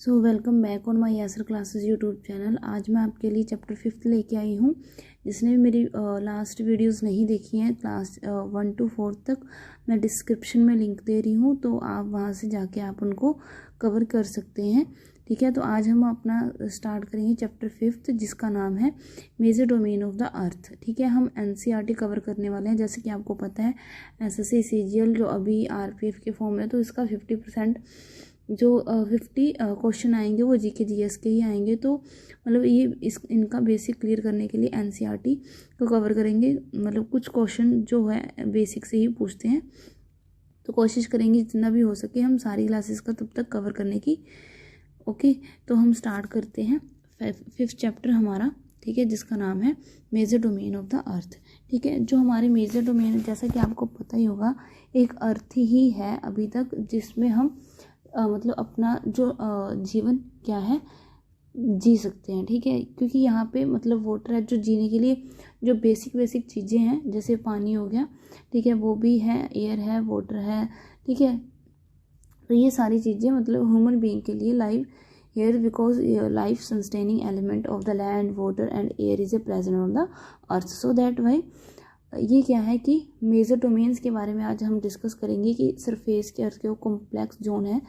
So welcome back on my Yasir classes YouTube channel. आज मैं आपके लिए चैप्टर 5 लेके आई हूँ। जिसने भी मेरी लास्ट वीडियोस नहीं देखी हैं क्लास 1 to 4 तक, मैं डिस्क्रिप्शन में लिंक दे रही हूँ, तो आप वहाँ से जाके आप उनको कवर कर सकते हैं। ठीक है, तो आज हम अपना स्टार्ट करेंगे चैप्टर 5 जिसका नाम है major domain of the earth. ठीक है, हम एनसीईआरटी कवर करने वाले हैं। जैसे कि आपको पता है एसएससी सीजीएल जो अभी आरपीएफ के फॉर्म है, तो इसका 50% जो 50 क्वेश्चन आएंगे वो जीके जीएस के ही आएंगे। तो मतलब ये इनका बेसिक क्लियर करने के लिए एनसीईआरटी को कवर करेंगे। मतलब कुछ क्वेश्चन जो है बेसिक से ही पूछते हैं, तो कोशिश करेंगे जितना भी हो सके हम सारी क्लासेस का तब तक कवर करने की। ओके, तो हम स्टार्ट करते हैं 5th चैप्टर हमारा। ठीक है, जिसका नाम है major domain of the earth. ठीक है, जो हमारे मेजर डोमेन, जैसा कि आपको पता ही होगा, एक अर्थ ही है अभी तक जिसमें हम मतलब अपना जो जीवन क्या है जी सकते हैं। ठीक है, क्योंकि यहाँ पे मतलब वाटर है, जो जीने के लिए जो बेसिक चीज़ें हैं, जैसे पानी हो गया, ठीक है, वो भी है, एयर है, वाटर है। ठीक है, तो ये सारी चीज़ें मतलब ह्यूमन बीइंग के लिए live air, because life sustaining element of the land water and air is a present on the earth, so that why ये क्या है कि मेजर डोमेन्स के बारे में आज हम डिस्कस करेंगे कि सरफेस के अर्थ के वो कॉम्प्लेक्स जोन है,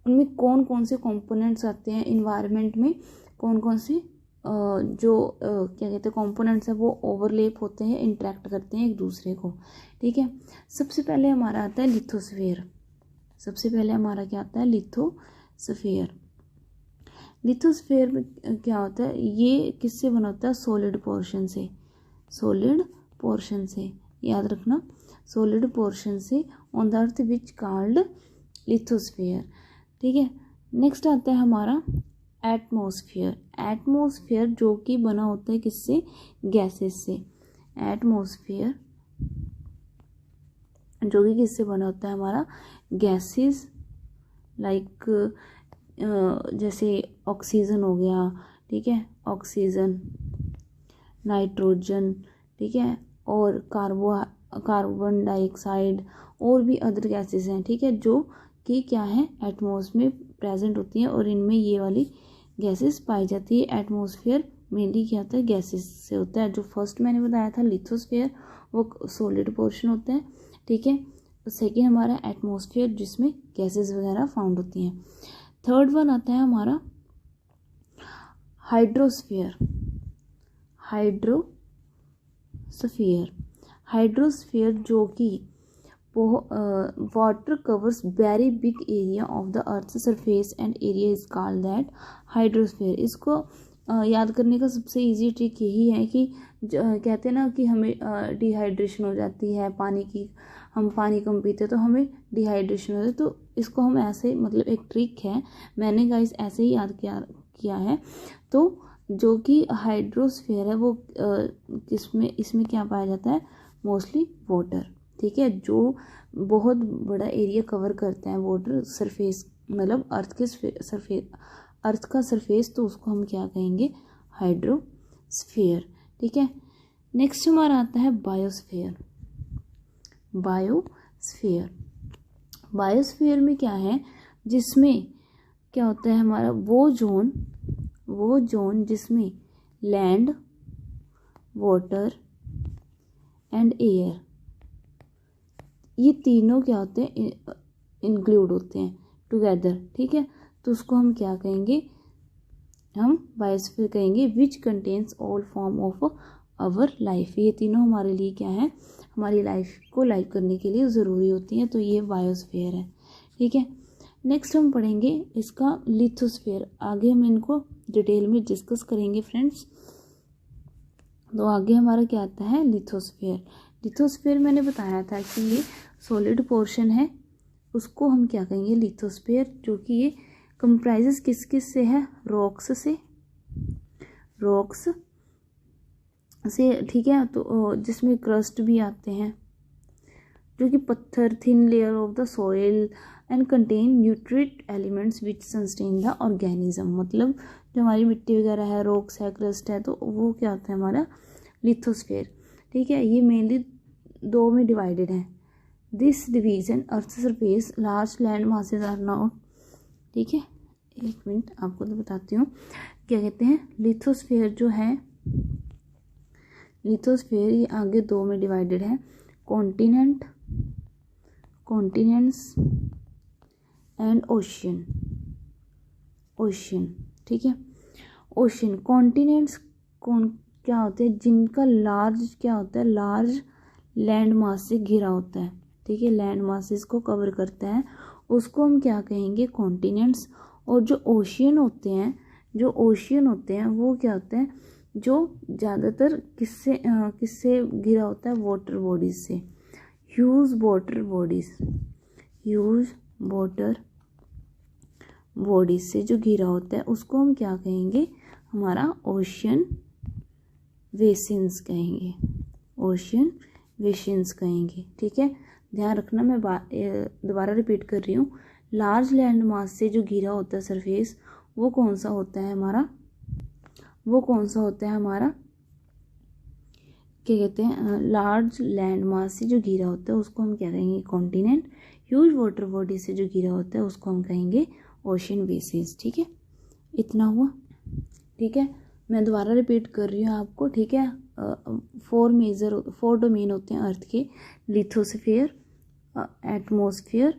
उनमें कौन कौन से कंपोनेंट्स आते हैं, इन्वायरमेंट में कौन कौन से जो क्या कहते हैं कंपोनेंट्स है वो ओवरलेप होते हैं, इंटरेक्ट करते हैं एक दूसरे को। ठीक है, सबसे पहले हमारा आता है लिथोस्फीयर। सबसे पहले हमारा क्या आता है, लिथोस्फीयर। लिथोस्फीयर में क्या होता है, ये किससे बना होता है, सॉलिड पोर्शन से। सॉलिड पोर्शन से, याद रखना, सॉलिड पोर्शन से on the earth which called lithosphere. ठीक है, नेक्स्ट आता है हमारा एटमॉस्फेयर। एटमॉस्फेयर जो कि बना होता है किससे, गैसेस से। एटमॉस्फेयर जो कि किससे बना होता है, हमारा गैसेस, लाइक जैसे ऑक्सीजन हो गया, ठीक है, ऑक्सीजन, नाइट्रोजन, ठीक है, और कार्बन डाइऑक्साइड और भी अदर गैसेस हैं। ठीक है, जो कि क्या है, एटमॉस्फेयर में प्रेजेंट होती हैं और इनमें ये वाली गैसेस पाई जाती है। एटमॉस्फेयर मेनली क्या होता है, गैसेस से होता है। जो फर्स्ट मैंने बताया था लिथोस्फीयर, वो सॉलिड पोर्शन होता है। ठीक है, सेकेंड हमारा एटमॉस्फेयर जिसमें गैसेस वगैरह फाउंड होती हैं। थर्ड वन आता है हमारा हाइड्रोस्फीयर। हाइड्रोस्फीयर जो कि water covers very big area of the earth surface and area is called that hydrosphere. इसको याद करने का सबसे इजी ट्रिक यही है कि कहते हैं ना कि हमें डिहाइड्रेशन हो जाती है पानी की, हम पानी कम पीते तो हमें डिहाइड्रेशन हो जाती है। तो इसको हम ऐसे, मतलब एक ट्रिक है, मैंने गाइस ऐसे ही याद किया है। तो जो कि हाइड्रोस्फीयर है वो इसमें क्या पाया जाता है, मोस्टली वाटर। ठीक है, जो बहुत बड़ा एरिया कवर करता है वाटर सरफेस, मतलब अर्थ के सरफेस, अर्थ का सरफेस, तो उसको हम क्या कहेंगे, हाइड्रोस्फीयर। ठीक है, नेक्स्ट हमारा आता है बायोस्फीयर। बायोस्फीयर में क्या है, जिसमें क्या होता है हमारा वो जोन जिसमें लैंड, वाटर एंड एयर, ये तीनों क्या होते हैं, इंक्लूड होते हैं टुगेदर। ठीक है, तो उसको हम क्या कहेंगे, हम बायोस्फीयर कहेंगे, which contains all form of our life. ये तीनों हमारे लिए क्या है, हमारी लाइफ को लाइव करने के लिए ज़रूरी होती हैं, तो ये बायोस्फीयर है। ठीक है, नेक्स्ट हम पढ़ेंगे इसका लिथोस्फीयर। आगे हम इनको डिटेल में डिस्कस करेंगे फ्रेंड्स। तो आगे हमारा क्या आता है, लिथोस्फीयर। लिथोस्फीयर मैंने बताया था कि ये सॉलिड पोर्शन है, उसको हम क्या कहेंगे, लिथोस्फीयर, जो कि ये कंप्राइजेस किस से है, रॉक्स से। ठीक है, तो जिसमें क्रस्ट भी आते हैं, जो कि पत्थर, thin layer of the soil and contain nutrient elements which sustain the organism. मतलब जो हमारी मिट्टी वगैरह है, रॉक्स है, क्रस्ट है, तो वो क्या होता है, हमारा लिथोस्फीयर। ठीक है, ये मेनली दो में डिवाइडेड है। This division earth surface large land masses are not, ठीक है, एक मिनट आपको तो बताती हूँ क्या कहते हैं। लिथोस्फीयर जो है, लिथोस्फीयर ये आगे दो में डिवाइडेड है, continent, continents and ocean, ocean, ठीक है। ओशियन, कॉन्टिनेंट्स कौन क्या होते हैं, जिनका लार्ज क्या होता है, लार्ज लैंड मास से घिरा होता है, ठीक है, लैंड मासेस को कवर करता है, उसको हम क्या कहेंगे, कॉन्टिनेंट्स। और जो ओशियन होते हैं, जो ओशियन होते हैं वो क्या होते हैं, जो ज़्यादातर किससे घिरा होता है, वाटर बॉडीज से, huge water bodies, huge water bodies से जो घिरा होता है उसको हम क्या कहेंगे, हमारा ओशियन बेसिन्स कहेंगे, ओशियन बेसिन्स कहेंगे, ठीक है। ध्यान रखना, मैं दोबारा रिपीट कर रही हूँ, लार्ज लैंड मास से जो घिरा होता है सरफेस, वो कौन सा होता है हमारा, वो कौन सा होता है हमारा, क्या कहते हैं, लार्ज लैंड मास से जो घिरा होता है उसको हम क्या कहेंगे, कॉन्टिनेंट। ह्यूज वाटर बॉडी से जो घिरा होता है उसको हम कहेंगे ओशियन बेसिन्स, ठीक है। इतना हुआ, ठीक है। मैं दोबारा रिपीट कर रही हूँ आपको, ठीक है। 4 डोमेन होते हैं अर्थ के, lithosphere, atmosphere,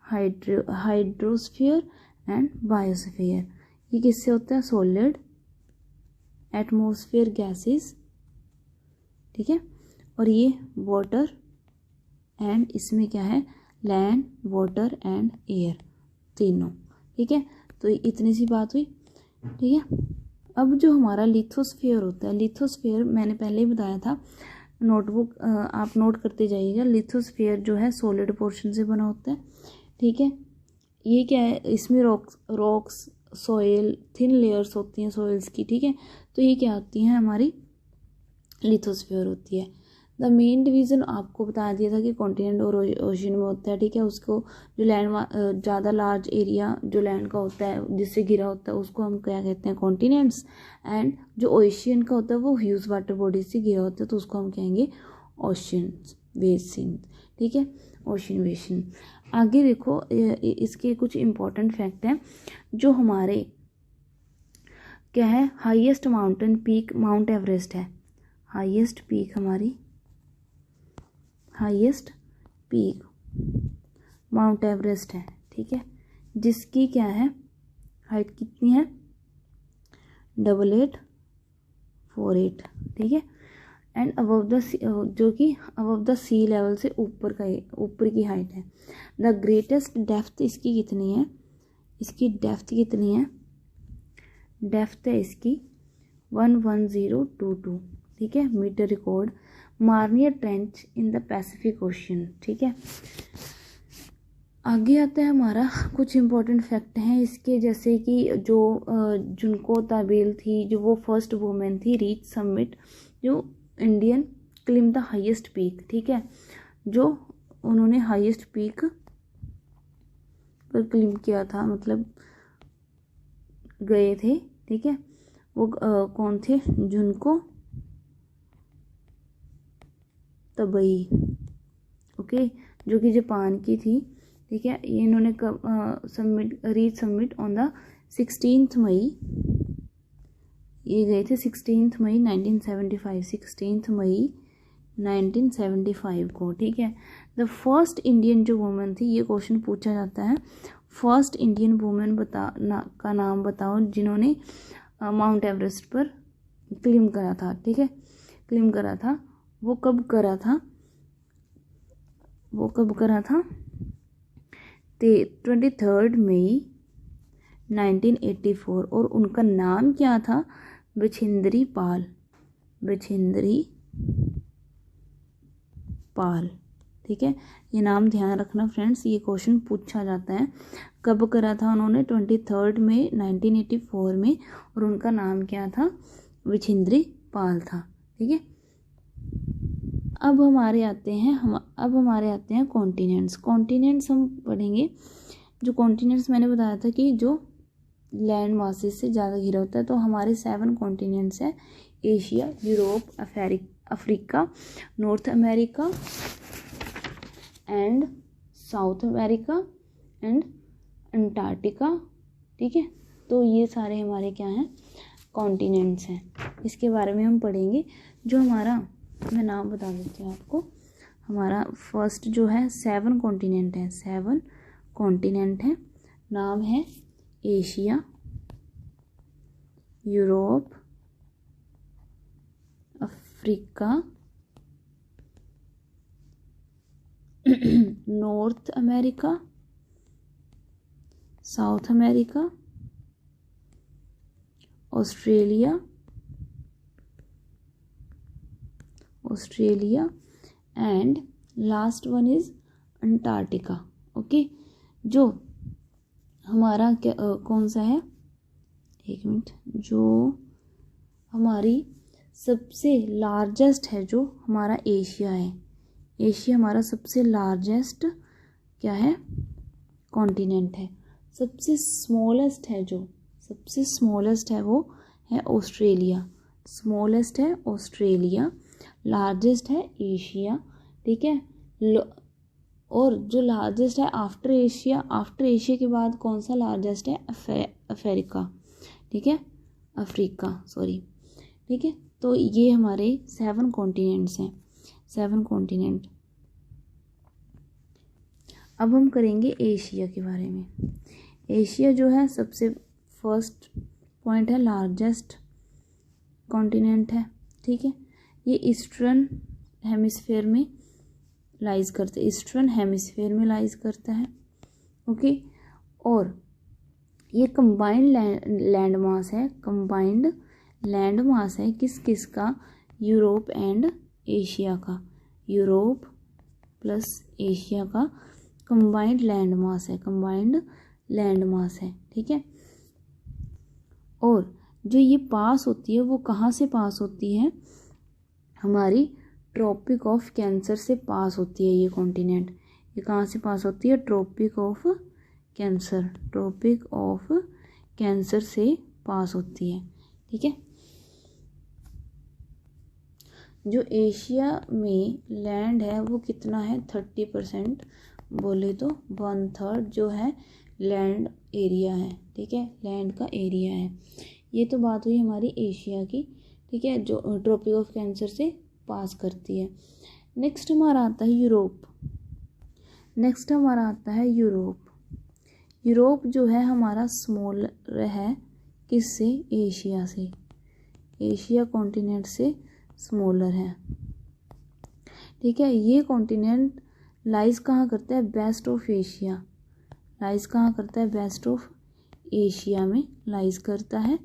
hydrosphere and biosphere. ये किससे होता है, सॉलिड, एटमॉस्फेयर गैसेस, ठीक है, और ये वाटर एंड इसमें क्या है, लैंड, वाटर एंड एयर, तीनों, ठीक है। तो इतनी सी बात हुई, ठीक है। अब जो हमारा लिथोस्फीयर होता है, लिथोस्फीयर मैंने पहले ही बताया था, नोटबुक आप नोट करते जाइएगा। लिथोस्फीयर जो है सॉलिड पोर्शन से बना होता है, ठीक है। ये क्या है, इसमें रॉक्स सॉइल, थिन लेयर्स होती हैं सॉइल्स की, ठीक है। तो ये क्या होती हैं, हमारी लिथोस्फीयर होती है। द मेन डिवीज़न आपको बता दिया था कि कॉन्टिनेंट और ओशियन में होता है, ठीक है। उसको जो लैंड ज़्यादा लार्ज एरिया जो लैंड का होता है जिससे घिरा होता है उसको हम क्या कहते हैं, कॉन्टिनेंट्स। एंड जो ओशियन का होता है वो ह्यूज वाटर बॉडी से घिरा होता है तो उसको हम कहेंगे ओशियन बेसिन, ठीक है, ओशियन बेसिन। आगे देखो, इसके कुछ इम्पोर्टेंट फैक्ट हैं। जो हमारे क्या है, highest mountain peak mount Everest है, हाईएस्ट पीक हमारी, हाईएस्ट पीक माउंट एवरेस्ट है, ठीक है, जिसकी क्या है, हाइट कितनी है, 8848, ठीक है। एंड अबव द, जो कि अबव द सी लेवल से ऊपर की हाइट है। द ग्रेटेस्ट डेप्थ इसकी कितनी है, इसकी डेप्थ कितनी है, डेप्थ है इसकी 11022, ठीक है, metre record. Mariana trench in the Pacific Ocean, ठीक है। आगे आता है हमारा कुछ इम्पोर्टेंट फैक्ट हैं इसके, जैसे कि जो जुनको ताबेल थी, जो वो फर्स्ट वुमेन थी रीच समिट, जो Indian climb the highest peak, ठीक है, जो उन्होंने हाईएस्ट पीक पर क्लिम किया था, मतलब गए थे, ठीक है। वो कौन थे, जुनको तबई, ओके, जो कि जापान की थी, ठीक है। ये इन्होंने रीच समिट ऑन द 16 मई, ये गए थे 16 मई 1975, 16 मई 1975 को, ठीक है। द फर्स्ट इंडियन जो वुमेन थी, ये क्वेश्चन पूछा जाता है, फर्स्ट इंडियन वुमेन का नाम बताओ जिन्होंने माउंट एवरेस्ट पर क्लिम करा था, ठीक है, क्लिम करा था। वो कब करा था, वो कब करा था, 23 मई 1984, और उनका नाम क्या था, बछेंद्री पाल, बछेंद्री पाल, ठीक है। ये नाम ध्यान रखना फ्रेंड्स, ये क्वेश्चन पूछा जाता है। कब करा था उन्होंने, 23 मई 1984 में, और उनका नाम क्या था, बछेंद्री पाल था, ठीक है। अब हमारे आते हैं कॉन्टिनेंट्स। कॉन्टिनेंट्स हम पढ़ेंगे, जो कॉन्टिनेंट्स मैंने बताया था कि जो लैंड मासेस से ज़्यादा घिरा होता है, तो हमारे 7 कॉन्टिनेंट्स हैं, Asia, Europe, Africa, north America and south America and Antarctica, ठीक है। तो ये सारे हमारे क्या हैं, कॉन्टिनेंट्स हैं। इसके बारे में हम पढ़ेंगे। जो हमारा, मैं नाम बता देती हूँ आपको, हमारा फर्स्ट जो है 7 कॉन्टिनेंट है, 7 कॉन्टिनेंट है। नाम है Asia, Europe, Africa, north America, south America, Australia and last one is Antarctica. Okay, जो हमारा क्या कौन सा है, एक मिनट, जो हमारी सबसे लार्जेस्ट है, जो हमारा एशिया है, एशिया हमारा सबसे लार्जेस्ट क्या है, कॉन्टिनेंट है। सबसे स्मॉलेस्ट है, जो सबसे स्मॉलेस्ट है वो है ऑस्ट्रेलिया, स्मॉलेस्ट है ऑस्ट्रेलिया, लार्जेस्ट है एशिया, ठीक है। और जो लार्जेस्ट है आफ्टर एशिया, आफ्टर एशिया के बाद कौन सा लार्जेस्ट है, अफ्रीका, ठीक है, अफ्रीका, सॉरी, ठीक है। तो ये हमारे 7 कॉन्टिनेंट्स हैं, 7 कॉन्टिनेंट। अब हम करेंगे एशिया के बारे में। एशिया जो है सबसे फर्स्ट पॉइंट है, लार्जेस्ट कॉन्टिनेंट है, ठीक है। ये ईस्टर्न हेमिस्फीयर में लाइज करता है, ईस्टर्न हेमिस्फीयर में लाइज करता है, ओके। और ये कंबाइंड लैंड मास है, कंबाइंड लैंड मास है किस किस का, यूरोप एंड एशिया का, यूरोप प्लस एशिया का कंबाइंड लैंड मास है, कंबाइंड लैंड मास है, ठीक है। और जो ये पास होती है वो कहाँ से पास होती है, हमारी ट्रॉपिक ऑफ कैंसर से पास होती है ये कॉन्टिनेंट। ये कहाँ से पास होती है, Tropic of Cancer, Tropic of Cancer से पास होती है, ठीक है। जो एशिया में लैंड है वो कितना है, 30% बोले तो 1/3 जो है लैंड एरिया है, ठीक है, लैंड का एरिया है। ये तो बात हुई हमारी एशिया की, ठीक है, जो ट्रॉपिक ऑफ कैंसर से पास करती है। नेक्स्ट हमारा आता है यूरोप, नेक्स्ट हमारा आता है यूरोप। यूरोप जो है हमारा स्मॉलर है, किससे, एशिया से, एशिया कॉन्टिनेंट से स्मॉलर है, ठीक है। ये कॉन्टिनेंट लाइज कहाँ करता है, वेस्ट ऑफ एशिया, लाइज कहाँ करता है, वेस्ट ऑफ एशिया में लाइज करता है,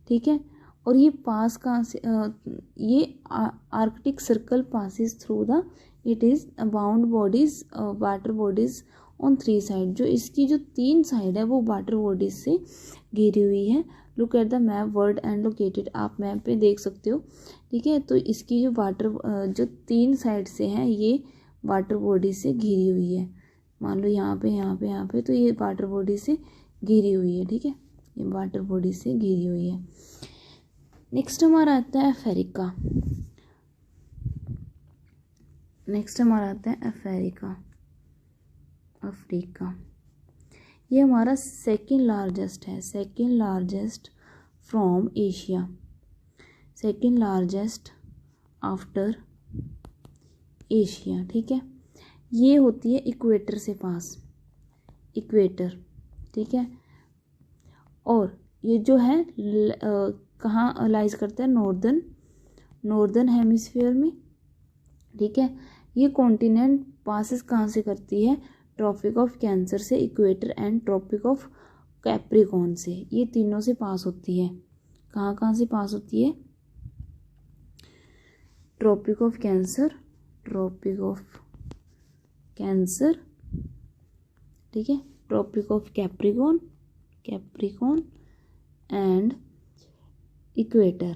ठीक है। और ये पास कहाँ से, ये Arctic circle passes through the, it is bound bodies, water bodies on 3 side. जो इसकी जो 3 साइड है वो वाटर बॉडीज से घिरी हुई है। Look at the map, world and located, आप मैप पे देख सकते हो, ठीक है। तो इसकी जो वाटर जो 3 साइड से हैं ये वाटर बॉडी से घिरी हुई है। मान लो यहाँ पे यहाँ पे यहाँ पे, तो ये वाटर बॉडी से घिरी हुई है, ठीक है, ये वाटर बॉडी से घिरी हुई है। नेक्स्ट हमारा आता है अफ्रीका, नेक्स्ट हमारा आता है अफ्रीका, अफ्रीका। ये हमारा सेकेंड लार्जेस्ट है, second largest from Asia, second largest after Asia, ठीक है। ये होती है इक्वेटर से पास, इक्वेटर, ठीक है। और ये जो है कहाँ लाइज करता है, नॉर्दर्न हेमिस्फीयर में, ठीक है। ये कॉन्टिनेंट पासिस कहाँ से करती है, ट्रॉपिक ऑफ कैंसर से, equator and Tropic of Capricorn से, ये तीनों से पास होती है। कहाँ कहाँ से पास होती है, Tropic of Cancer, Tropic of Cancer, ठीक है, Tropic of Capricorn, Capricorn and equator,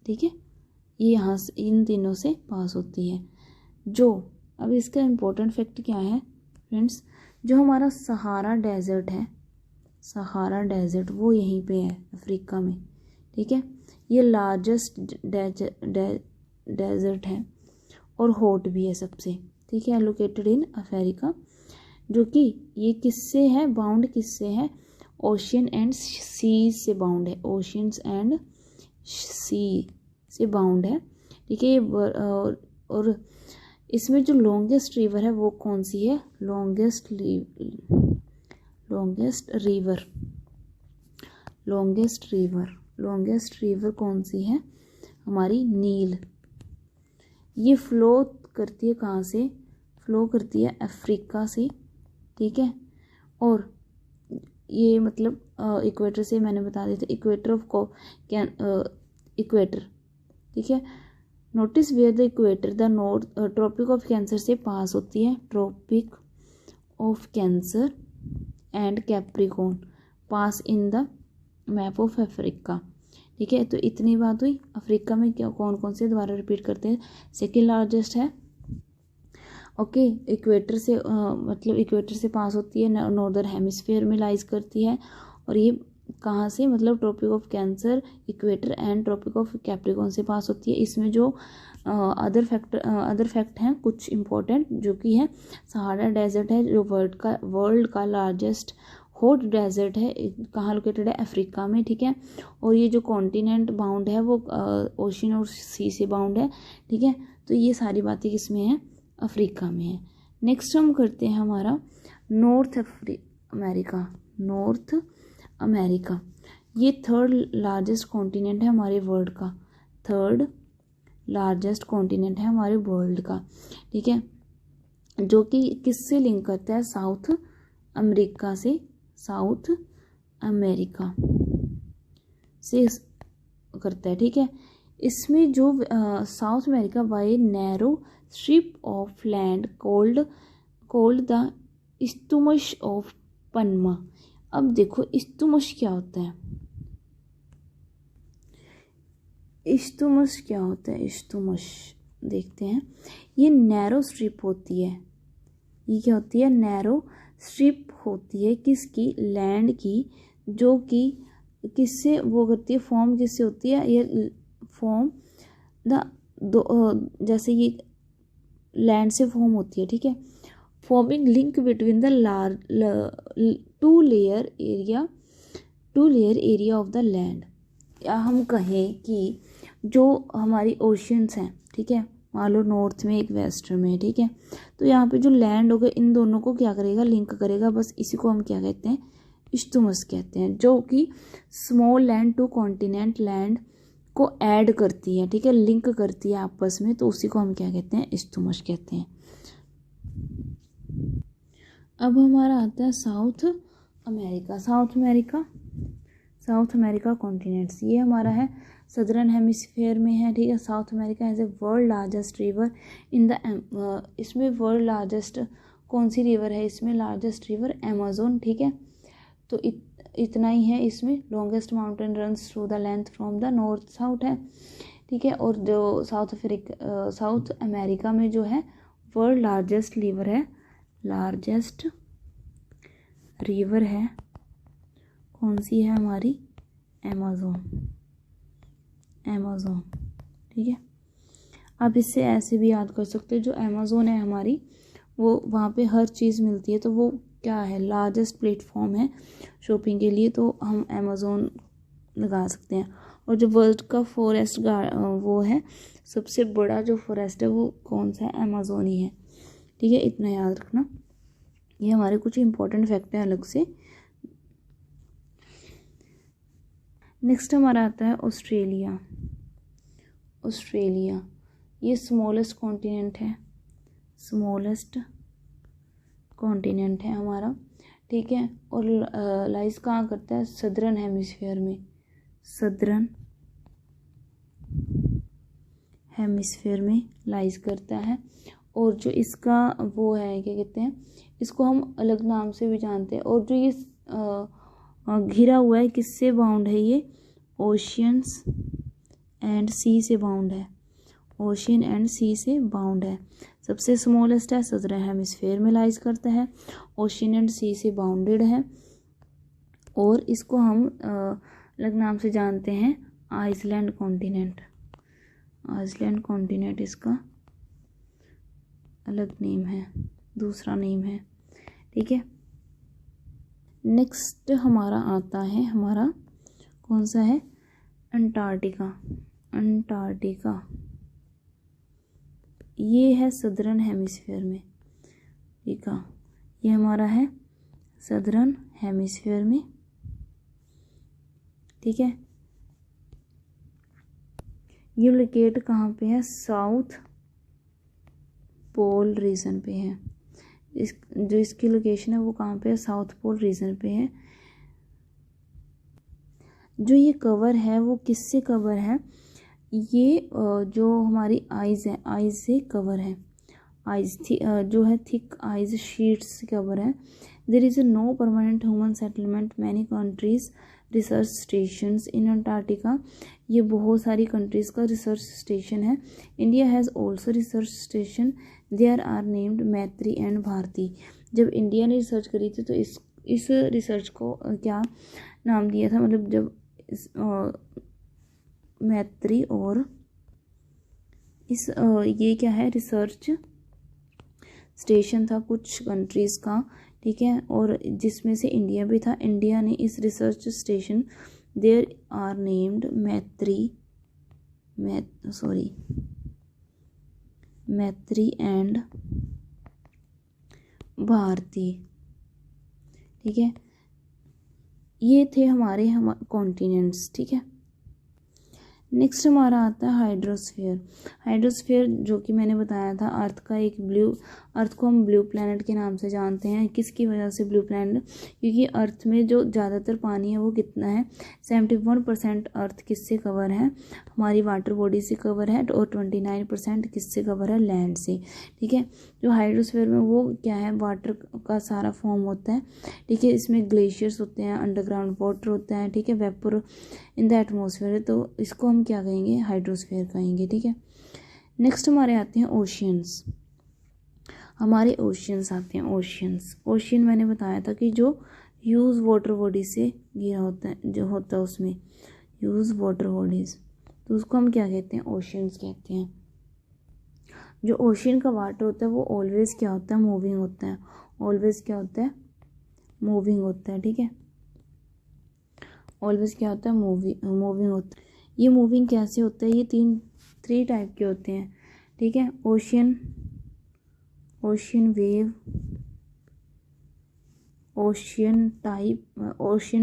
ठीक है। ये यहाँ से इन तीनों से पास होती है। जो अब इसका इम्पोर्टेंट फैक्ट क्या है फ्रेंड्स, जो हमारा सहारा डेजर्ट है, सहारा डेजर्ट वो यहीं पे है अफ्रीका में, ठीक है। ये लार्जेस्ट डेजर्ट है और हॉट भी है सबसे, ठीक है, लोकेटेड इन अफ्रीका। जो कि ये किससे है, बाउंड किससे है, ओशियन एंड सी से बाउंड है, ओशियंस एंड सी से बाउंड है, ठीक है। और इसमें जो लॉन्गेस्ट रिवर है वो कौन सी है, लॉन्गेस्ट रिवर कौन सी है, हमारी नील। ये फ्लो करती है कहाँ से, फ्लो करती है अफ्रीका से, ठीक है। और ये मतलब इक्वेटर से मैंने बता दिया था, इक्वेटर, ठीक है। Notice where the equator the north Tropic of Cancer से पास होती है, Tropic of Cancer and Capricorn pass in the map of Africa, ठीक है। तो इतनी बात हुई। अफ्रीका में क्या कौन कौन से, दोबारा रिपीट करते हैं। सेकेंड लार्जेस्ट है, ओके, इक्वेटर से मतलब इक्वेटर से पास होती है, नॉर्दर्न हेमिस्फीयर में लाइज करती है। और ये कहाँ से, मतलब Tropic of Cancer, equator and Tropic of Capricorn से पास होती है। इसमें जो अदर फैक्ट हैं कुछ इम्पोर्टेंट, जो कि है सहारा डेजर्ट है जो वर्ल्ड का लार्जेस्ट हॉट डेजर्ट है, कहाँ लोकेटेड है, अफ्रीका में, ठीक है। और ये जो कॉन्टिनेंट बाउंड है वो ओशियन और सी से बाउंड है, ठीक है। तो ये सारी बातें किसमें है, अफ्रीका में है। नेक्स्ट हम करते हैं हमारा नॉर्थ अमेरिका। ये थर्ड लार्जेस्ट कॉन्टिनेंट है हमारे वर्ल्ड का, थर्ड लार्जेस्ट कॉन्टिनेंट है हमारे वर्ल्ड का, ठीक है। जो कि किससे लिंक करता है, साउथ अमेरिका से करता है, ठीक है। इसमें जो South America by narrow strip of land called the isthmus of Panama. अब देखो इस्तुमस क्या होता है, इस्तुमस देखते हैं। ये नैरो स्ट्रिप होती है, ये क्या होती है, नैरो स्ट्रिप होती है किसकी, लैंड की, जो कि किससे वो करती है, फॉर्म किससे होती है, ये फॉर्म जैसे ये लैंड से फॉर्म होती है, ठीक है। Forming link between the two layer area of the land. या हम कहें कि जो हमारी ओशियंस हैं, ठीक है, मान लो नॉर्थ में एक वेस्टर्न में, ठीक है। तो यहाँ पे जो लैंड होगा इन दोनों को क्या करेगा, लिंक करेगा, बस इसी को हम क्या कहते हैं, इस्तुमस कहते हैं। जो कि small land to continent land को ऐड करती है, ठीक है, लिंक करती है आपस में, तो उसी को हम क्या कहते हैं, इस्तुमस कहते हैं। अब हमारा आता है साउथ अमेरिका कॉन्टिनेंट्स। ये हमारा है सदर्न हेमिस्फीयर में है, ठीक है। South America has a world largest river in the इसमें वर्ल्ड लार्जेस्ट कौन सी रिवर है, इसमें लार्जेस्ट रिवर अमेज़न, ठीक है। तो इतना ही है इसमें। Longest mountain runs through the length from the north south है, ठीक है। और जो साउथ अमेरिका में जो है वर्ल्ड लार्जेस्ट रिवर है कौन सी है, हमारी अमेज़न, ठीक है। आप इससे ऐसे भी याद कर सकते हो, जो अमेज़न है हमारी, वो वहाँ पे हर चीज़ मिलती है, तो वो क्या है, लार्जेस्ट प्लेटफॉर्म है शॉपिंग के लिए, तो हम अमेज़न लगा सकते हैं। और जो वर्ल्ड का फॉरेस्ट वो है, सबसे बड़ा जो फॉरेस्ट है वो कौन सा है, अमेज़न ही है, ठीक है। इतना याद रखना, ये हमारे कुछ इंपॉर्टेंट फैक्ट हैं अलग से। नेक्स्ट हमारा आता है ऑस्ट्रेलिया। ये स्मॉलेस्ट कॉन्टिनेंट है हमारा, ठीक है। और लाइज कहाँ करता है, सदर्न हेमिस्फीयर में लाइज करता है। और जो इसका वो है, क्या कहते हैं, इसको हम अलग नाम से भी जानते हैं। और जो ये घिरा हुआ है, किससे बाउंड है, ये ओशियंस एंड सी से बाउंड है, सबसे स्मॉलेस्ट है, सदर्न हेमिस्फीयर में लाइज करता है, ओशियन एंड सी से बाउंडेड है। और इसको हम अलग नाम से जानते हैं, आइसलैंड कॉन्टिनेंट इसका अलग नेम है, दूसरा नेम है, ठीक है। नेक्स्ट हमारा आता है, हमारा कौन सा है, अंटार्कटिका। अंटार्कटिका ये है सदर्न हेमिस्फीयर में, ठीक है, ये हमारा है सदर्न हेमिस्फीयर में, ठीक है। ये लोकेट कहाँ पे है, साउथ पोल रीजन पे है। जो इसकी लोकेशन है वो कहाँ पे है, साउथ पोल रीजन पे है। जो ये कवर है वो किससे कवर है, ये जो हमारी आइज़ है, आइज़ से कवर है, आइज़ जो है थिक आइज़ शीट्स से कवर है। There is no permanent human settlement, many countries research stations in Antarctica. ये बहुत सारी कंट्रीज़ का रिसर्च स्टेशन है। India has also research station, there are named Maitri and Bharati. जब इंडिया ने रिसर्च करी थी तो इस रिसर्च को क्या नाम दिया था, मतलब जब मैत्री और इस ये क्या है, रिसर्च स्टेशन था कुछ कंट्रीज़ का, ठीक है, और जिसमें से इंडिया भी था। इंडिया ने इस research station, there are named Maitri and Bharati, ठीक है। ये थे हमारे कॉन्टिनेंट्स, ठीक है। नेक्स्ट हमारा आता है हाइड्रोस्फीयर। हाइड्रोस्फीयर जो कि मैंने बताया था अर्थ का एक अर्थ को हम ब्लू प्लैनेट के नाम से जानते हैं। किसकी वजह से ब्लू प्लैनेट, क्योंकि अर्थ में जो ज़्यादातर पानी है वो कितना है, 71% अर्थ किससे कवर है, हमारी वाटर बॉडी से कवर है, और 29% किससे कवर है, लैंड से, ठीक है। जो हाइड्रोस्फीयर में वो क्या है, वाटर का सारा फॉर्म होता है, ठीक है। इसमें ग्लेशियर्स होते हैं, अंडरग्राउंड वाटर होता है, ठीक है, वेपर इन द एटमॉस्फेयर, तो इसको हम क्या कहेंगे, हाइड्रोस्फीयर कहेंगे, ठीक है। नेक्स्ट हमारे आते हैं ओशियंस। हमारे ओशियंस आते हैं, ओशियंस। ओशियन मैंने बताया था कि जो ह्यूज वाटर बॉडी से घिरा होता है, जो होता है उसमें ह्यूज वाटर बॉडीज, तो उसको हम क्या कहते हैं, ओशियंस कहते हैं। जो ओशियन का वाटर होता है वो ऑलवेज क्या होता है, मूविंग होता है, ऑलवेज क्या होता है, मूविंग होता है, ठीक है। ऑलवेज क्या होता है, मूविंग होता है। ये मूविंग कैसे होता है, ये थ्री टाइप के होते हैं, ठीक है। Ocean wave, ocean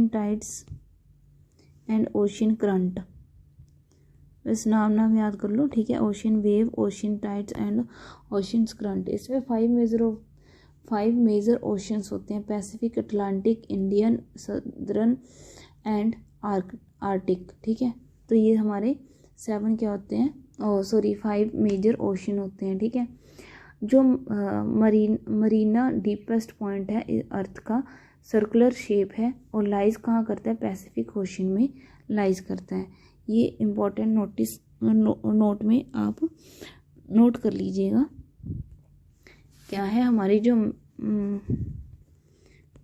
tides and ocean current. बस नाम याद कर लो, ठीक है। Ocean wave, ocean tides and ocean current. इसमें 5 मेजर ओशियंस होते हैं, Pacific, Atlantic, Indian, southern and Arctic, ठीक है। तो ये हमारे 7 क्या होते हैं, 5 मेजर ओशन होते हैं, ठीक है। जो मरीना डीपेस्ट पॉइंट है अर्थ का, सर्कुलर शेप है और लाइज कहाँ करता है, पैसिफिक ओशन में लाइज करता है। ये इम्पोर्टेंट नोट में आप नोट कर लीजिएगा। क्या है, हमारी जो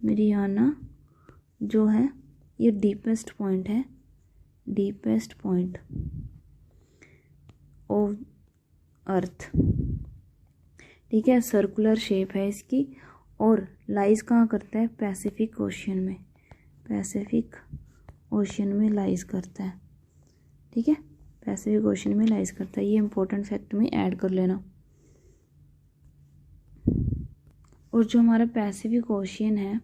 मरीना जो है ये डीपेस्ट पॉइंट है, डीपेस्ट पॉइंट ऑफ अर्थ, ठीक है। सर्कुलर शेप है इसकी और लाइज कहाँ करता है, पैसिफिक ओशियन में, पैसिफिक ओशियन में लाइज करता है, ठीक है। पैसिफिक ओशियन में लाइज करता है, ये इंपॉर्टेंट फैक्ट में ऐड कर लेना। और जो हमारा पैसिफिक ओशियन है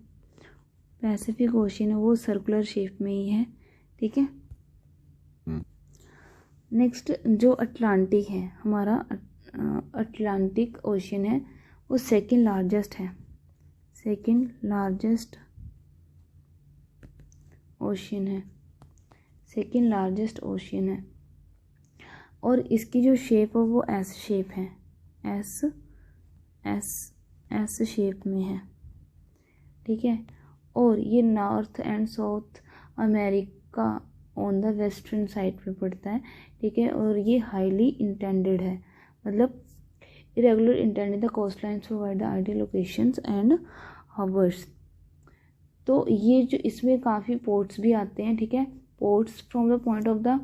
वो सर्कुलर शेप में ही है, ठीक है। नेक्स्ट जो अटलांटिक है, हमारा अटलांटिक ओशियन है वो सेकंड लार्जेस्ट है, सेकंड लार्जेस्ट ओशियन है, सेकंड लार्जेस्ट ओशियन है। और इसकी जो शेप है वो एस शेप है, एस शेप में है, ठीक है। और ये north and south America on the western side पे पड़ता है, ठीक है। और ये हाईली इंटेंडेड है, मतलब irregular intended the coast lines provide the ideal locations and harbours. तो ये जो इसमें काफ़ी पोर्ट्स भी आते हैं, ठीक है। Ports from the point of the,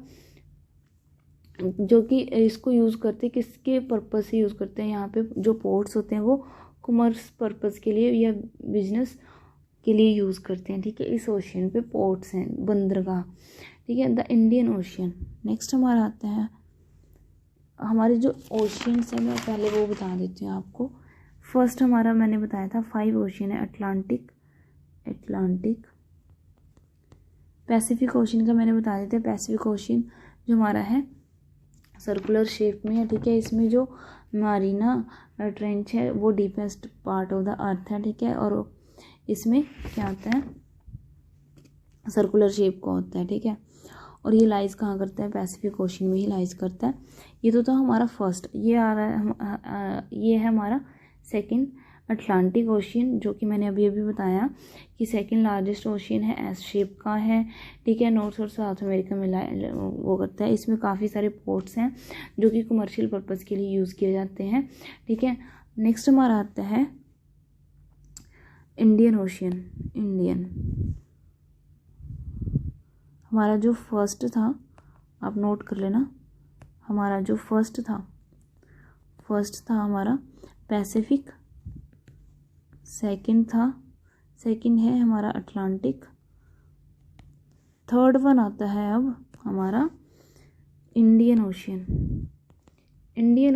जो कि इसको यूज़ करते हैं, किसके पर्पस से यूज़ करते हैं, यहाँ पे जो पोर्ट्स होते हैं वो कॉमर्स पर्पस के लिए या बिजनेस के लिए यूज़ करते हैं, ठीक है। इस ओशियन पे पोर्ट्स हैं, बंदरगाह, ठीक है। The Indian ocean. नेक्स्ट हमारा आता है, हमारे जो ओशियंस हैं मैं पहले वो बता देती हूँ आपको। फर्स्ट हमारा मैंने बताया था 5 ओशियन है, अटलांटिक, पैसिफिक ओशियन का मैंने बता देते हैं। पैसिफिक ओशियन जो हमारा है सर्कुलर शेप में है, ठीक है। इसमें जो मारीना ट्रेंच है वो डीपेस्ट पार्ट ऑफ द अर्थ है, ठीक है। और इसमें क्या होता है, सर्कुलर शेप का होता है, ठीक है। और ये लाइज कहाँ करता है, पैसिफिक ओशन में ही लाइज करता है। ये तो था हमारा फर्स्ट। ये आ रहा है ये है हमारा सेकंड, अटलांटिक ओशियन, जो कि मैंने अभी अभी बताया कि सेकंड लार्जेस्ट ओशियन है, एस शेप का है, ठीक है। नॉर्थ और साउथ अमेरिका में वो करता है। इसमें काफ़ी सारे पोर्ट्स हैं जो कि कमर्शियल पर्पज़ के लिए यूज़ किए जाते हैं, ठीक है। नेक्स्ट हमारा आता है इंडियन ओशियन। इंडियन हमारा जो फर्स्ट था, आप नोट कर लेना, हमारा जो फर्स्ट था हमारा पैसिफिक, सेकंड है हमारा अटलांटिक, थर्ड वन आता है अब हमारा इंडियन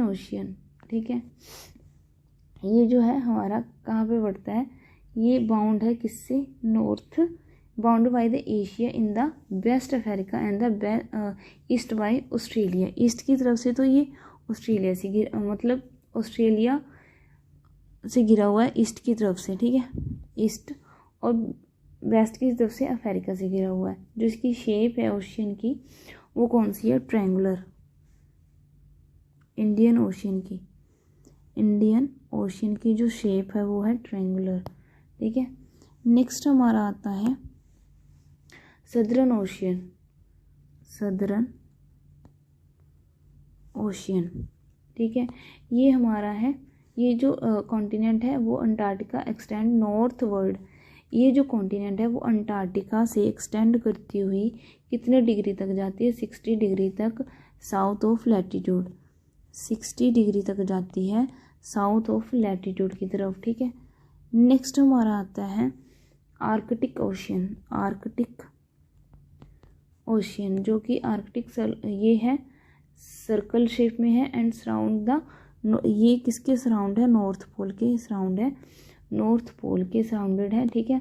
ओशियन, ठीक है। ये जो है हमारा कहाँ पे पड़ता है, ये बाउंड है किससे, north, bound by the Asia in the west Africa and the east by Australia. East की तरफ से तो ये ऑस्ट्रेलिया से मतलब ऑस्ट्रेलिया से घिरा हुआ है ईस्ट की तरफ से, ठीक है। ईस्ट और वेस्ट की तरफ से अफ्रीका से घिरा हुआ है। जो इसकी शेप है ओशियन की वो कौन सी है, ट्रायंगुलर। इंडियन ओशियन की जो शेप है वो है ट्रायंगुलर, ठीक है। नेक्स्ट हमारा आता है सदर्न ओशियन, ठीक है। ये हमारा है, ये जो कॉन्टिनेंट है वो अंटार्कटिका एक्सटेंड नॉर्थवर्ड। ये जो कॉन्टिनेंट है वो अंटार्कटिका से एक्सटेंड करती हुई कितने डिग्री तक जाती है, 60 डिग्री तक साउथ ऑफ लैटिट्यूड, 60 डिग्री तक जाती है साउथ ऑफ लैटिट्यूड की तरफ, ठीक है। नेक्स्ट हमारा आता है आर्कटिक ओशियन, जो कि आर्कटिक ये है सर्कल शेप में है एंड सराउंड द, ये किसके सराउंड है, नॉर्थ पोल के सराउंडेड है, ठीक है।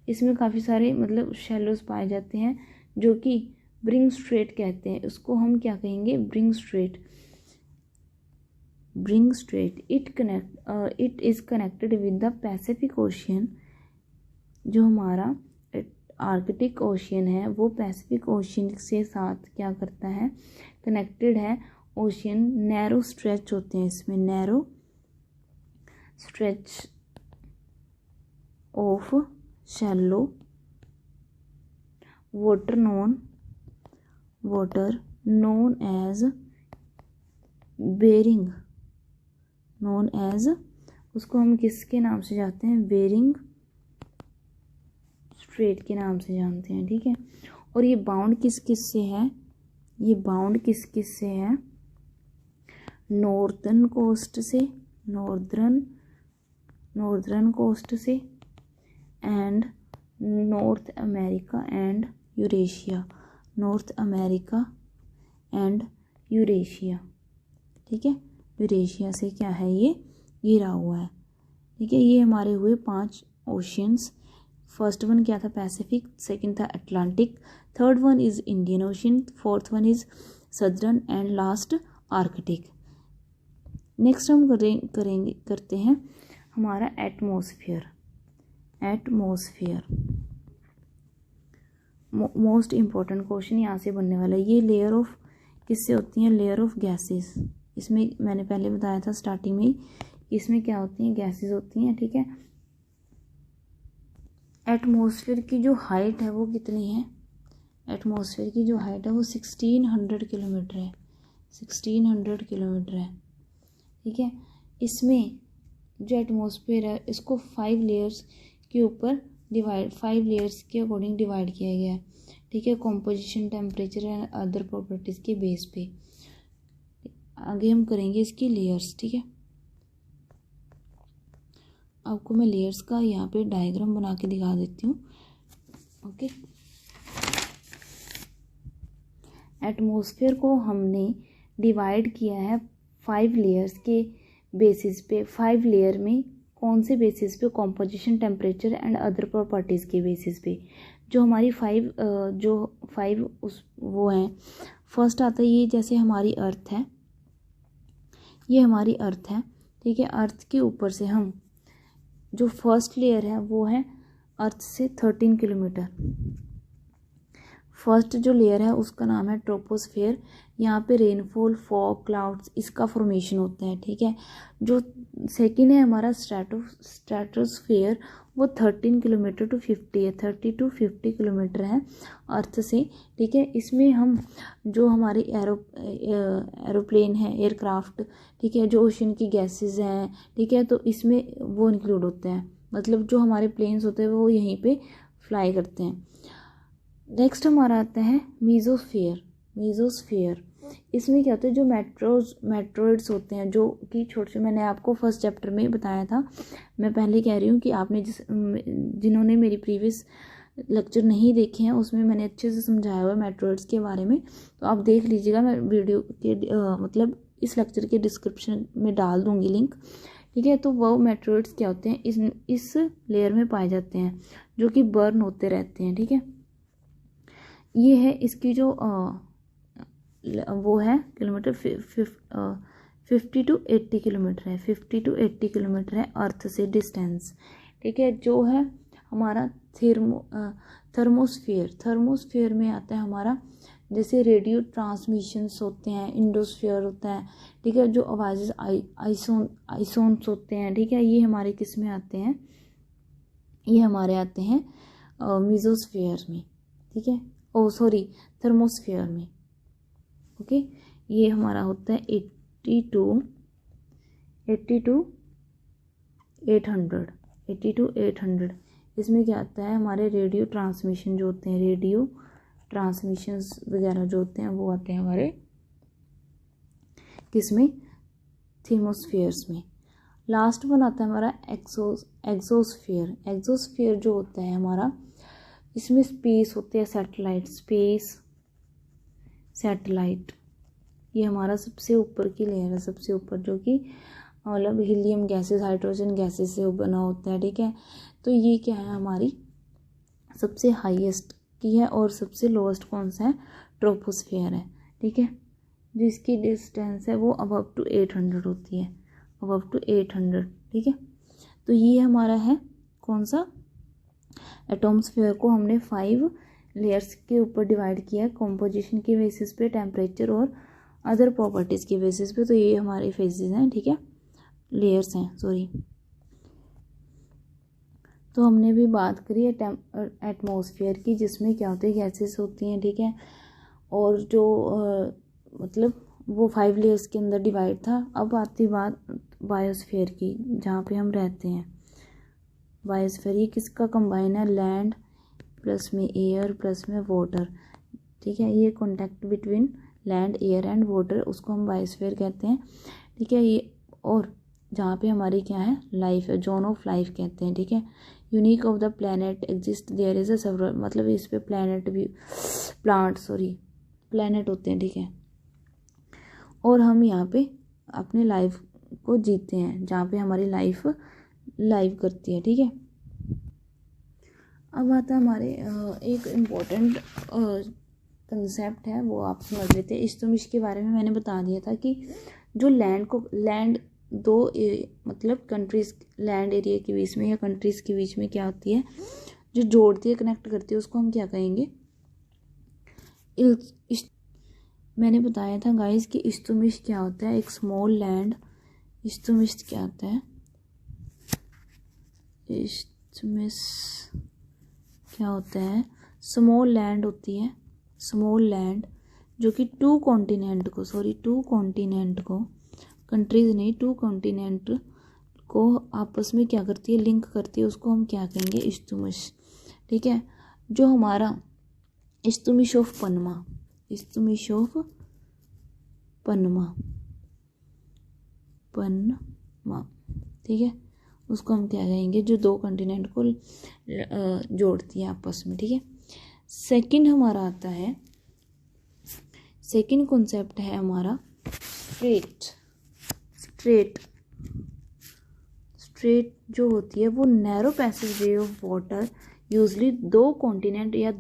इसमें काफ़ी सारे मतलब शेलोज पाए जाते हैं जो कि ब्रिंग स्ट्रेट कहते हैं। उसको हम क्या कहेंगे, bring straight. It is connected with the Pacific ocean. जो हमारा आर्कटिक ओशियन है वो पैसिफिक ओशियन से साथ क्या करता है, कनेक्टेड है। ओशियन नैरो स्ट्रेच होते हैं, इसमें narrow stretch of shallow water known as Bering, उसको हम किसके नाम से जानते हैं, बेरिंग स्ट्रेट के नाम से जानते हैं, ठीक है। और ये बाउंड किस किस से है, नॉर्दर्न कोस्ट से and north America and Eurasia, ठीक है। यूरेशिया से क्या है, ये घिरा हुआ है, ठीक है। ये हमारे हुए 5 ओशियंस। फर्स्ट वन क्या था, पैसिफिक, सेकंड था Atlantic, third one is Indian ocean, fourth one is southern and last Arctic. Next हम करते हैं हमारा एटमॉस्फेयर। मोस्ट इम्पॉर्टेंट क्वेश्चन यहाँ से बनने वाला है। ये लेयर ऑफ किससे होती हैं, लेयर ऑफ गैसेस। इसमें मैंने पहले बताया था स्टार्टिंग में ही, इसमें क्या होती हैं, गैसेस होती हैं, ठीक है। एटमॉस्फेयर की जो हाइट है वो कितनी है, एटमॉस्फेयर की जो हाइट है वो 1600 किलोमीटर है, 1600 किलोमीटर है, ठीक है। इसमें जो एटमॉस्फेयर है इसको 5 लेयर्स के ऊपर 5 लेयर्स के अकॉर्डिंग डिवाइड किया गया है, ठीक है। Composition, temperature and other properties के बेस पे आगे हम करेंगे इसकी लेयर्स, ठीक है। आपको मैं लेयर्स का यहाँ पे डायग्राम बना के दिखा देती हूँ। ओके, एटमॉस्फेयर को हमने डिवाइड किया है 5 लेयर्स के बेसिस पे। 5 लेयर में कौन से बेसिस पे? Composition, temperature and other properties के बेसिस पे। जो हमारी 5 उस वो हैं, फर्स्ट आता है ये, जैसे हमारी अर्थ है, ये हमारी अर्थ है, ठीक है। अर्थ के ऊपर से हम जो फर्स्ट लेयर है वो है अर्थ से 13 किलोमीटर। फर्स्ट जो लेयर है उसका नाम है ट्रोपोस्फेयर। यहाँ पे रेनफॉल, फॉग, क्लाउड्स इसका फॉर्मेशन होता है, ठीक है। जो सेकंड है हमारा स्ट्रेटोस्फेयर, वो 13 किलोमीटर टू 50 है, 30 टू 50 किलोमीटर है अर्थ से, ठीक है। इसमें हम जो हमारे एरोप्लेन है, एयरक्राफ्ट, ठीक है, जो ओशन की गैसेस हैं, ठीक है, तो इसमें वो इंक्लूड होते हैं। मतलब जो हमारे प्लेन्स होते हैं वो यहीं पे फ्लाई करते हैं। नेक्स्ट हमारा आता है मीजोस्फीयर। मीजोस्फीयर इसमें क्या होता है? जो मेट्रोइड्स होते हैं, जो कि छोटे, मैंने आपको फर्स्ट चैप्टर में बताया था। मैं पहले कह रही हूँ कि आपने जिन्होंने मेरी प्रीवियस लेक्चर नहीं देखे हैं उसमें मैंने अच्छे से समझाया हुआ है मेट्रोइड्स के बारे में, तो आप देख लीजिएगा। मैं वीडियो के मतलब इस लेक्चर के डिस्क्रिप्शन में डाल दूँगी लिंक, ठीक है। तो वो मेट्रोइड्स क्या होते हैं? इस लेयर में पाए जाते हैं, जो कि बर्न होते रहते हैं, ठीक है। ये है इसकी जो वो है किलोमीटर 50 टू 80 किलोमीटर है, 50 टू 80 किलोमीटर है अर्थ से डिस्टेंस, ठीक है। जो है हमारा थर्मोस्फीयर। थर्मोस्फीयर में आता है हमारा, जैसे रेडियो ट्रांसमिशंस होते हैं, इंडोस्फीयर होता है, ठीक है। जो आवाज़ आइसोन्स होते हैं, ठीक है, ये हमारे किस में आते हैं? ये हमारे आते हैं मीजोस्फीयर में, ठीक है। थर्मोस्फीयर में, ओके। ये हमारा होता है 80 टू 800। इसमें क्या आता है? हमारे रेडियो ट्रांसमिशन जो होते हैं, रेडियो ट्रांसमिशंस वगैरह जो होते हैं वो आते हैं हमारे किसमें? थर्मोस्फीयर्स में। लास्ट वन आता है हमारा एक्सोस्फीयर। एक्सोस्फीयर जो होता है हमारा, इसमें स्पेस होते हैं, सैटेलाइट। ये हमारा सबसे ऊपर की लेयर है, सबसे ऊपर, जो कि मतलब हीलियम गैसेस, हाइड्रोजन गैसेस से बना होता है, ठीक है। तो ये क्या है? हमारी सबसे हाईएस्ट की है, और सबसे लोएस्ट कौन सा है? ट्रोपोस्फियर है, ठीक है। जिसकी डिस्टेंस है वो अबव टू 800 होती है, अबव टू 800, ठीक है। तो ये हमारा है कौन सा? एटमॉस्फेयर को हमने 5 लेयर्स के ऊपर डिवाइड किया है, कॉम्पोजिशन के बेसिस पे, टेम्परेचर और अदर प्रॉपर्टीज़ के बेसिस पे। तो ये हमारे फेजेस हैं, ठीक है, लेयर्स हैं, सॉरी। तो हमने भी बात करी है एटमॉस्फेयर की, जिसमें क्या होती है? गैसेस होती हैं, ठीक है। और जो मतलब वो 5 लेयर्स के अंदर डिवाइड था। अब आती बात बायोस्फीयर की, जहाँ पे हम रहते हैं। बायोस्फीयर ये किसका कंबाइन है? लैंड प्लस में एयर प्लस में वाटर, ठीक है। ये contact between land, air and water, उसको हम बायोस्फीयर कहते हैं, ठीक है। ये और जहाँ पे हमारी क्या है? लाइफ है, जोन ऑफ लाइफ कहते हैं, ठीक है। Unique of the planet exist there is a several, मतलब इस पे प्लैनेट होते हैं, ठीक है। और हम यहाँ पे अपने लाइफ को जीते हैं, जहाँ पे हमारी लाइफ लाइव करती है, ठीक है। अब आता है हमारे एक इम्पोर्टेंट कंसेप्ट है, वो आप समझ लेते हैं। इस्तुमिश के बारे में मैंने बता दिया था कि जो लैंड दो मतलब कंट्रीज़, लैंड एरिया के बीच में या कंट्रीज़ के बीच में क्या होती है? जो जोड़ती है, कनेक्ट करती है, उसको हम क्या कहेंगे? मैंने बताया था गाइस कि इस्तुमिश क्या होता है? एक स्मॉल लैंड। इस्तुमिश क्या होता है? इस्तमिस क्या होता है? स्मॉल लैंड होती है, स्मॉल लैंड, जो कि टू कॉन्टिनेंट को, कंट्रीज नहीं, 2 कॉन्टिनेंट को आपस में क्या करती है? लिंक करती है, उसको हम क्या कहेंगे? इस्तुमिश, ठीक है। जो हमारा इस्तुमिश ऑफ पनमा, ठीक है। उसको हम क्या कहेंगे, जो दो कॉन्टिनेंट को जोड़ती है आपस में, ठीक है। सेकंड हमारा आता है, सेकंड कॉन्सेप्ट है हमारा स्ट्रेट जो होती है वो narrow passage way of water, usually दो कॉन्टिनेंट या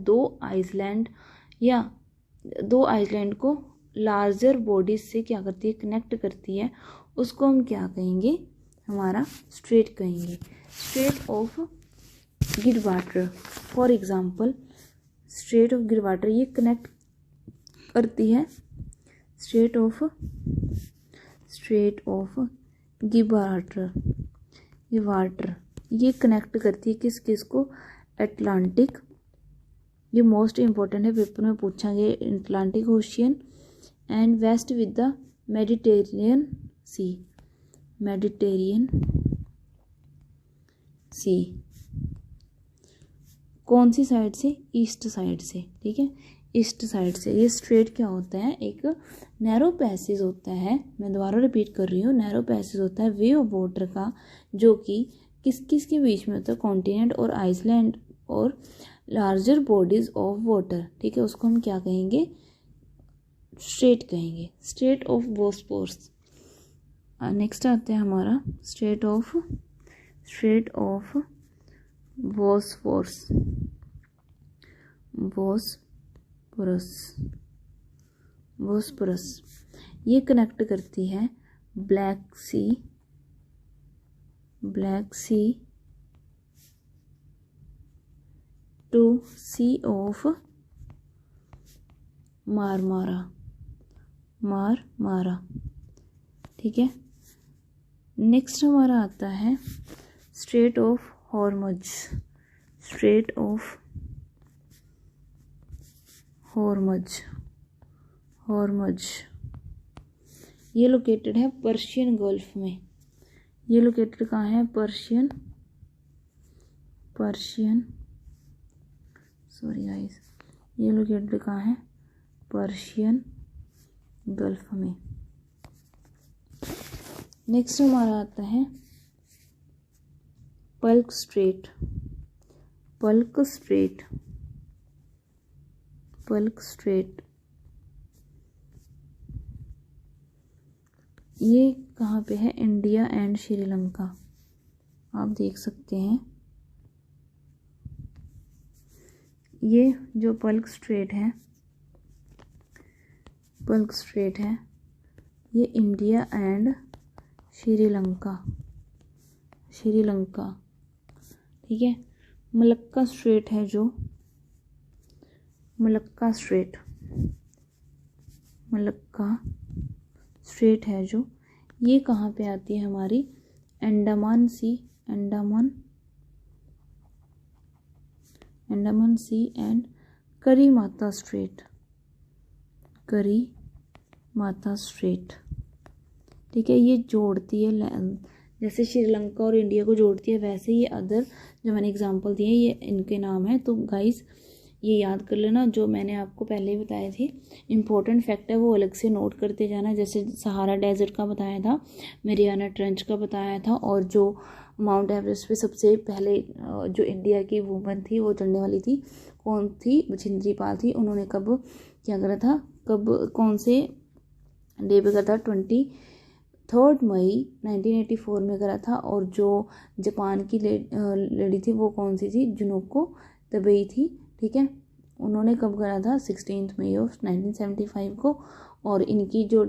दो आइलैंड को लार्जर बॉडीज से क्या करती है, कनेक्ट करती है। उसको हम क्या कहेंगे, हमारा स्ट्रेट कहेंगे। Strait of Gibraltar for example, strait of Gibraltar ये कनेक्ट करती है, स्ट्रेट ऑफ गिब्राल्टर ये कनेक्ट करती है किस को, अटलांटिक, ये मोस्ट इम्पोर्टेंट है, पेपर में पूछा गया, Atlantic Ocean and west with the Mediterranean Sea. कौन सी साइड से, ईस्ट साइड से, ठीक है, ईस्ट साइड से। ये स्ट्रेट क्या होता है, एक नैरो पैसेज होता है, मैं दोबारा रिपीट कर रही हूँ, नैरो पैसेज होता है वे ऑफ वाटर का, जो कि किस के बीच में होता है, कॉन्टिनेंट और आइसलैंड और लार्जर बॉडीज ऑफ वाटर, ठीक है। उसको हम क्या कहेंगे, स्ट्रेट कहेंगे, स्ट्रेट ऑफ बॉस्फोरस। नेक्स्ट आता है हमारा स्ट्रेट ऑफ बॉस्फोरस ये कनेक्ट करती है Black Sea to Sea of Marmara, ठीक है। नेक्स्ट हमारा आता है स्ट्रेट ऑफ हॉर्मुज ये लोकेटेड है पर्शियन गल्फ में। ये लोकेटेड कहाँ है, ये लोकेटेड कहाँ है, पर्शियन गल्फ में। नेक्स्ट हमारा आता है पल्क स्ट्रेट ये कहाँ पे है, इंडिया एंड श्रीलंका, आप देख सकते हैं। ये जो पल्क स्ट्रेट है ये इंडिया एंड श्रीलंका, ठीक है। मलक्का स्ट्रेट है जो, मलक्का स्ट्रेट है जो, ये कहाँ पे आती है हमारी, अंडमान सी एंड करी माता स्ट्रेट, ठीक है। ये जोड़ती है, जैसे श्रीलंका और इंडिया को जोड़ती है, वैसे ये अदर जो मैंने एग्जांपल दिए ये इनके नाम है। तो गाइस ये याद कर लेना, जो मैंने आपको पहले ही बताए थे इम्पोर्टेंट फैक्ट है वो अलग से नोट करते जाना। जैसे सहारा डेजर्ट का बताया था, मैरियाना ट्रेंच का बताया था, और जो माउंट एवरेस्ट पे सबसे पहले जो इंडिया की वूमन थी वो चढ़ने वाली थी, कौन थी, बछेंद्री पाल थी। उन्होंने कब क्या करा था, कौन से डे पे करा था, 23 मई 1984 में करा था। और जो जापान की लेडी थी वो कौन सी थी, जुनोको तबेई थी, ठीक है। उन्होंने कब करा था, 16 मई ऑफ 1975 को। और इनकी जो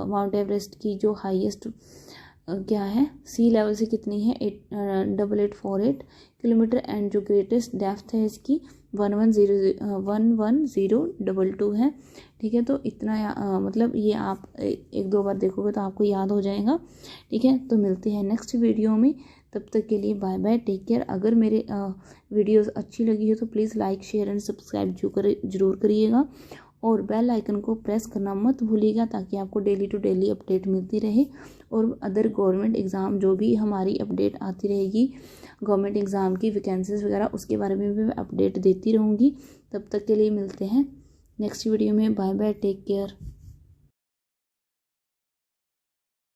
माउंट एवरेस्ट की जो हाईएस्ट क्या है, सी लेवल से कितनी है, 8848 किलोमीटर, एंड जो ग्रेटेस्ट डेप्थ है इसकी 11022 है, ठीक है। तो इतना मतलब ये आप एक दो बार देखोगे तो आपको याद हो जाएगा, ठीक है। तो मिलते हैं नेक्स्ट वीडियो में, तब तक के लिए बाय बाय, टेक केयर। अगर मेरे वीडियोस अच्छी लगी है तो please like share and subscribe जरूर करिएगा, और बेल आइकन को प्रेस करना मत भूलिएगा, ताकि आपको डेली टू डेली अपडेट मिलती रहे। और अदर गवर्नमेंट एग्ज़ाम जो भी हमारी अपडेट आती रहेगी, गवर्नमेंट एग्ज़ाम की वैकेंसीज वगैरह, उसके बारे में भी मैं अपडेट देती रहूँगी। तब तक के लिए मिलते हैं नेक्स्ट वीडियो में, बाय बाय, टेक केयर।